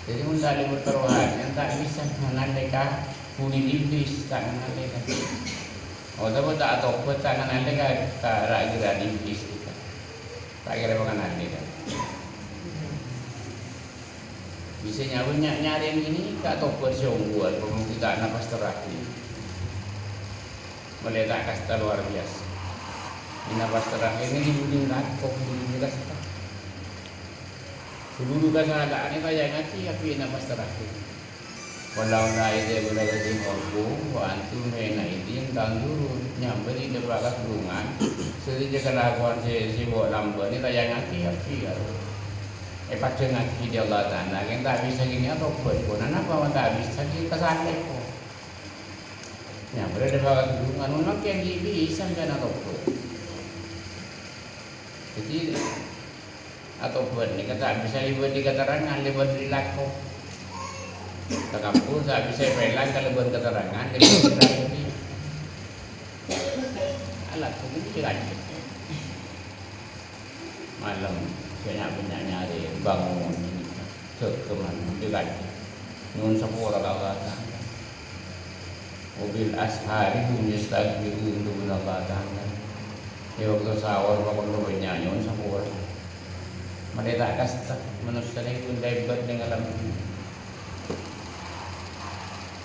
Jadi untuk alimut taruhan yang tak bisa menandaikan kulit iblis tak menandaikan. Oh tapi tak atau tak menandaikan tak ragu iblis kita. Tak kira menandaikan. Bisa nyari ini tak tahu persiunguan kalau kita nafas terakhir. Melihat kasta luar biasa. Ini nafas terakhir ini dibuding ratok jelas. Dulu kan ada ini kayak ngaji tapi nafas terakhir. Walau naide beragam orbu, antum mena idin tanggurun nyampe di depan kerungan. Sedikit kelakuan si bawa lampu ini kayak ngaji tapi pada ngaji dia Allah Taala yang tak bisa gini atau buat apa tak bisa kita santai kok. Nyampe di depan kerungan unak yang bisa kan atau buat. Jadi atau buat ni kata bisa libat di keterangan libat di laku tak kampung tak bisa pelang kalau buat keterangan libat di alat itu tidak malam banyak nyari bangun cek kemana tidak nun sepuluh Allah mobil ashari hum yastaghfirun dun Allah Ta'ala ya waktu sahur bangun banyak nun sepuluh mereka kasta manusia itu daibat dengan alam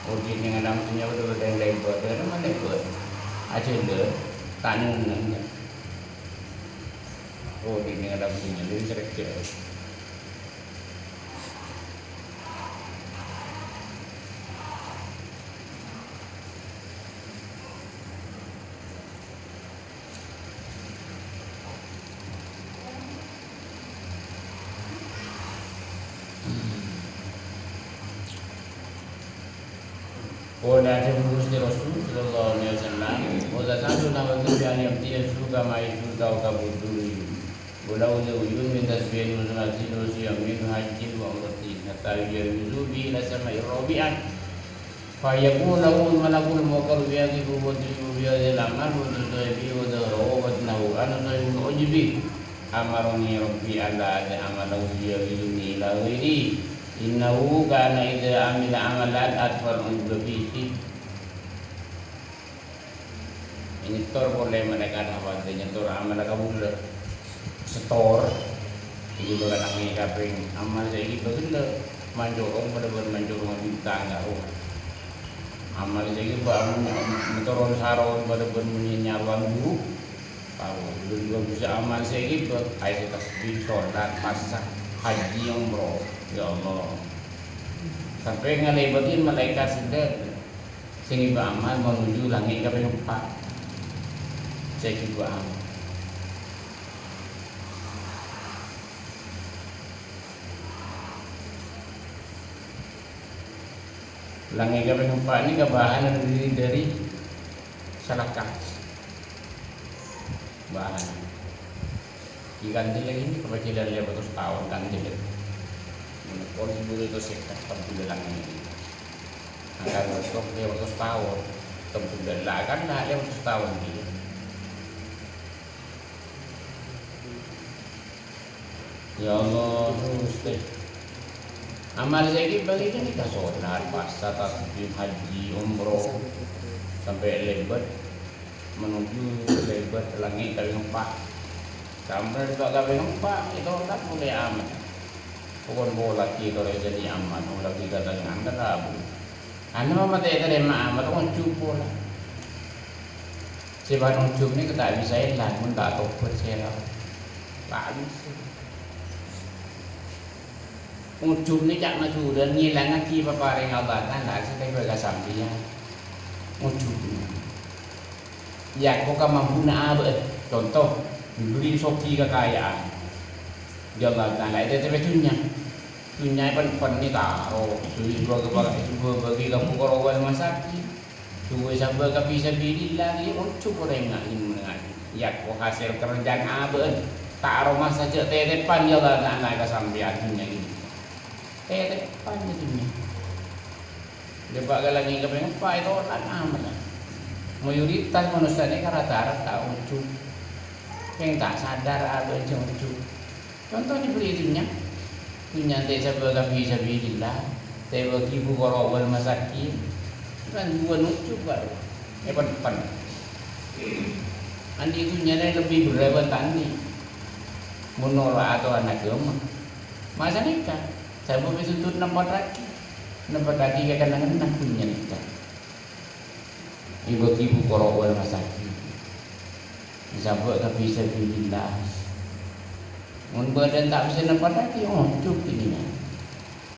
origin dengan alam punya betul dengan daibat dengan mana daibat aja deh tanun origin dengan alam punya lebih cerdas. Wala jabus di Rasul sallallahu alaihi wasallam wala sadu na wadu bi an yamtiya suka ma yuka ka buduri wala wadu yun min tasbih wa sunati nusi min hajji wa umrati hatta yuzu bi ila sama'i rabi'an fa yakunu lahu malakul muqarrab yaqifu wa tuju bi al-amal wa tusabi wa darawatnahu ana sayyid ujibi amaruni rabbi alla ada amalahu yaqini ila ghairi innahu kana idza amila amalan atfal unjubihi. Ini tor boleh mereka dapat nyetor amal kamu setor jadi bukan angin kaping amal saya gitu betul manjurung bener-bener manjurung bintang enggak amal saya gitu menurun saron bener-bener nyaruan dulu tahu juga bisa amal saya gitu kayak tasbih sholat masak haji umroh ya Allah sampai ngelebatin malaikat sedang sing amal menuju langit kaping 4 saya juga amal langit kaping 4 ini bahan terdiri dari salakah bahan diganti lagi ini kebajikan 500 tahun ganti lagi polisi bulu itu sekat tempuh langit ini akan masuk 500 tahun tempuh lah kan lah 500 tahun dia ya Allah Gusti amal saya ini bagian ini sholat puasa tasbih haji umroh sampai lebat menuju lebat langit kaping 4 sampai di kaping 4 itu tak boleh amat pokok bola kita jadi amat lagi katanya anda tahu anda mama tidak terima amat orang cukup lah sebab orang cukup ini kita bisa hilang pun tak tahu percaya tak bisa ujung ni cak maju dan ngilang lagi paparing Allah Taala sebagai berkasambiya ujung ya kau mampu nak apa contoh beli soki kekayaan dia Allah Taala itu sebetulnya dunia pen ni taruh suwi bagi kamu korban masakin suwi sampai ke bisa beli lagi ujung orang ini ya kau hasil kerjaan apa taruh masa je depan dia Allah Taala kesambian dunia ini depan ini dia lagi kaping 4 itu orang amat mayoritas manusia ini rata-rata ujung yang tak sadar ada ujung contohnya beli itunya Kunyantai sabar fi sabilillah, tapi bagi fuqara wal masakin kan dua nucuk baru. Depan. Andi kunyane lebih berawat tani. Menolak atau anak agama. Masa nikah, saya mau tuntut nampak lagi ke kenangan punya nikah. Ibu fuqara wal masakin. Sabar fi sabilillah. Mun badan tak bisa nampak lagi, cukup ini.